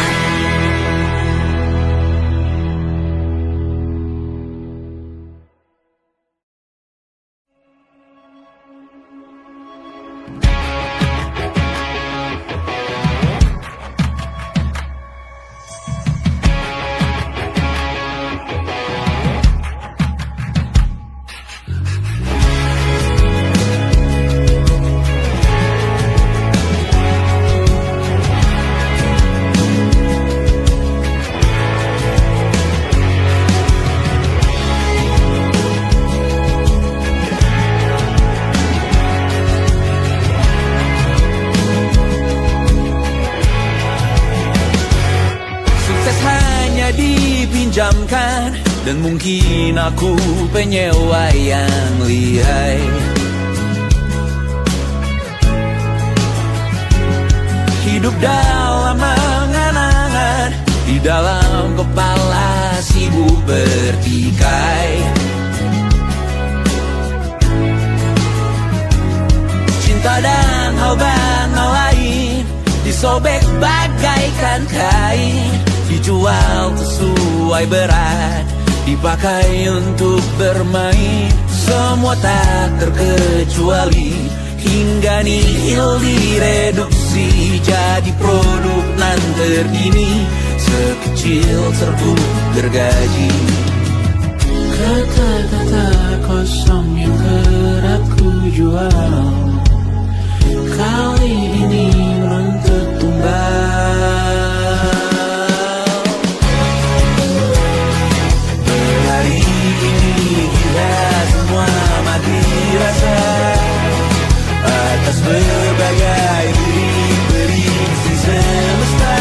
Speaker 1: Dipinjamkan, dan mungkin aku penyewa yang lihai. Hidup dalam angan-angan, di dalam kepala sibuk bertikai. Cinta dan hal lain disobek bagaikan kain, dijual sesuai berat, dipakai untuk bermain. Semua tak terkecuali, hingga nihil direduksi jadi produk nan terkini, sekecil serbuk gergaji. Kata-kata kosong yang kerap ku jual, kali ini menuntut tumbal. Hari ini kita semua mati rasa atas berbagai beri semesta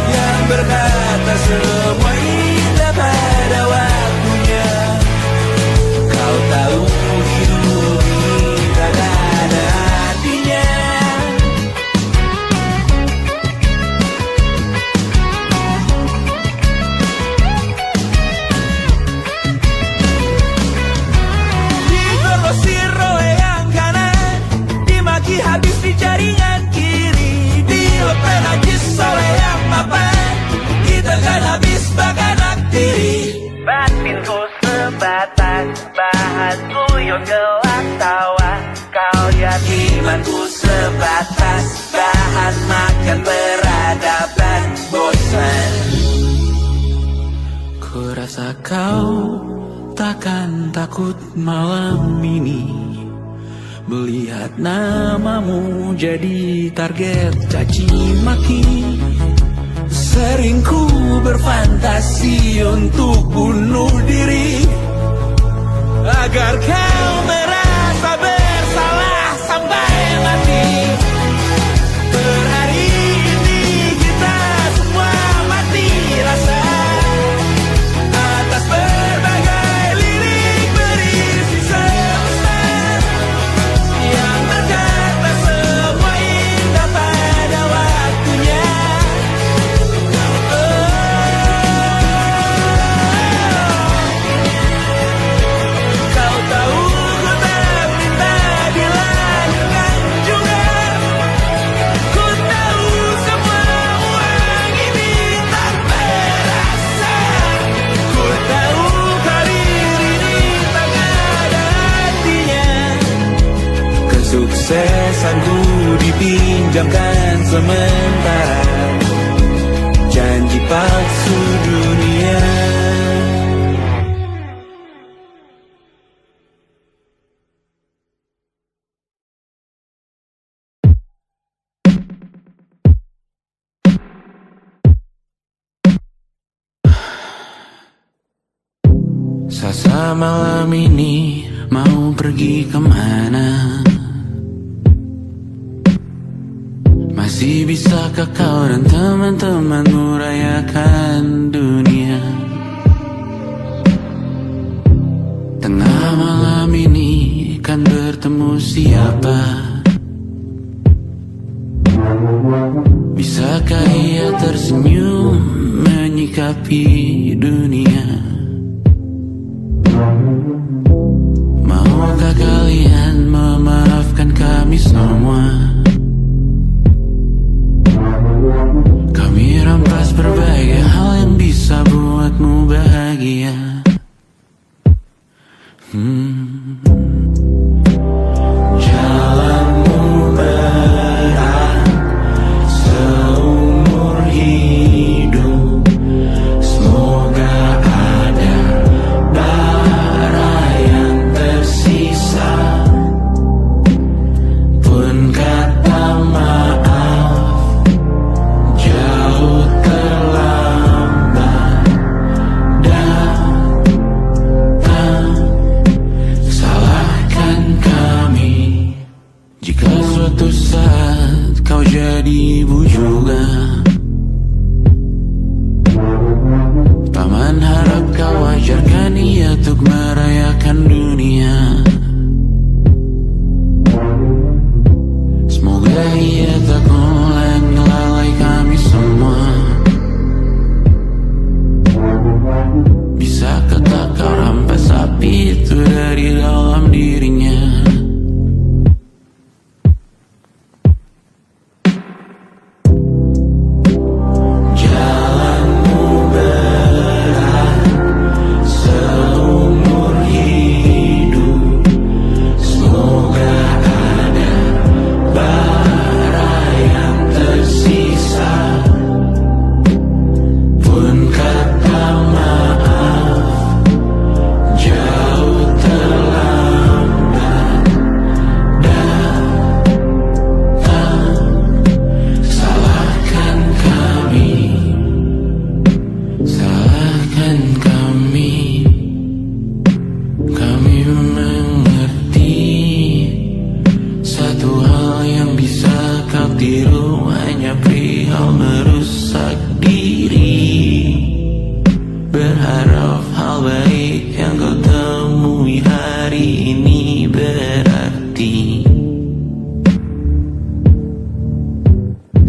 Speaker 1: yang berkata semua indah pada waktunya. Kau tahu hidup ini tak ada artinya. Digrosir oleh yang kanan, dimaki habis di jaringan kiri, dilepeh najis oleh yang mapan, kita kan habis bakanak diri. Batinku sebatas bahan guyon gelap tawa, kau jadi imanku sebatas bahan makan peradaban bosan. Ku rasa kau takkan takut malam ini Melihat namamu jadi target caci maki. Sering ku berfantasi untuk bunuh diri agar kau merasa bersalah sampai mati. Per hari ini kita semua mati rasa atas berbagai lirik berisi semesta yang berkata semua indah pada waktunya. Kau tahu ku tak minta dilahirkan juga. Ku tahu semua uang ini tak berasa. Ku tahu karir ini tak ada artinya. Kesuksesanku dipinjamkan sementara, janji palsu dunia. Sasa malam ini mau pergi kemana? Masih bisakah kau dan teman-temanmu rayakan dunia? Tengah malam ini kan bertemu siapa? Bisakah ia tersenyum menyikapi dunia? Maukah kalian memaafkan kami semua? Kami rampas berbagai hal yang bisa buatmu bahagia. Jalanmu berat seumur hidup. Semoga ada bara yang tersisa. Pun kata maaf jauh terlambat datang. Salahkan kami jika suatu saat kau jadi ibu juga. Paman harap kau ajarkan ia untuk merayakan dunia. Semoga ia tak ulangi lalai kami semua. Bisakah tak kau rampas api itu dari dalam dirinya? Jalanmu berat seumur hidup. Semoga ada bara yang tersisa. Pun kata maaf jauh terlambat datang. Salahkan kami, salahkan kami. Kami mengerti satu hal yang bisa kau tiru hanya perihal merusak diri. Berharap hal baik yang kau temui hari ini berarti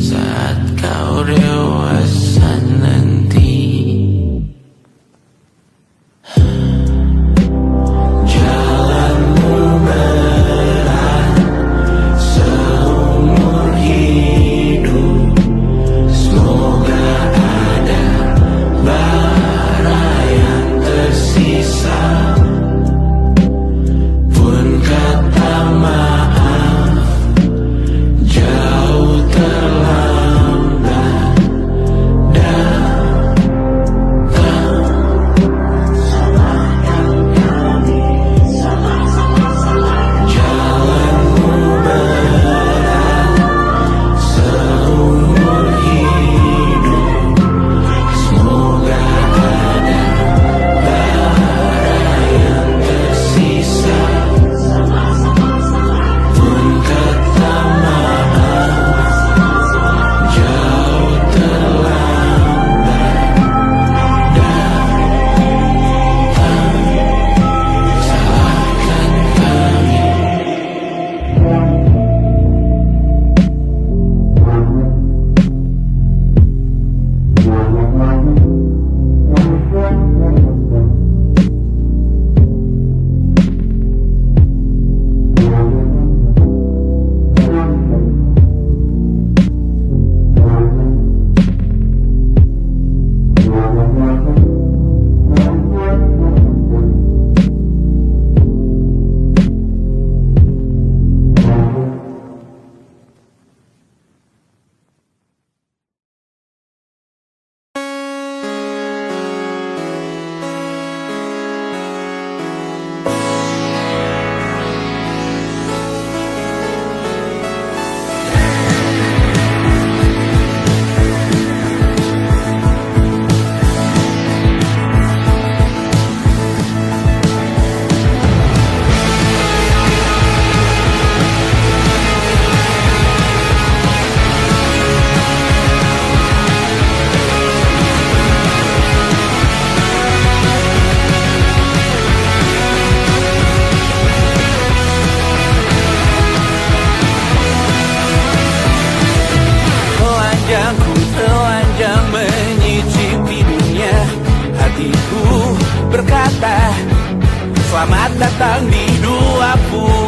Speaker 1: saat kau dewasa nanti. Jalanmu berat seumur hidup. Semoga ada bara yang tersisa. Pun kata maaf jauh terlambat Selamat datang di 20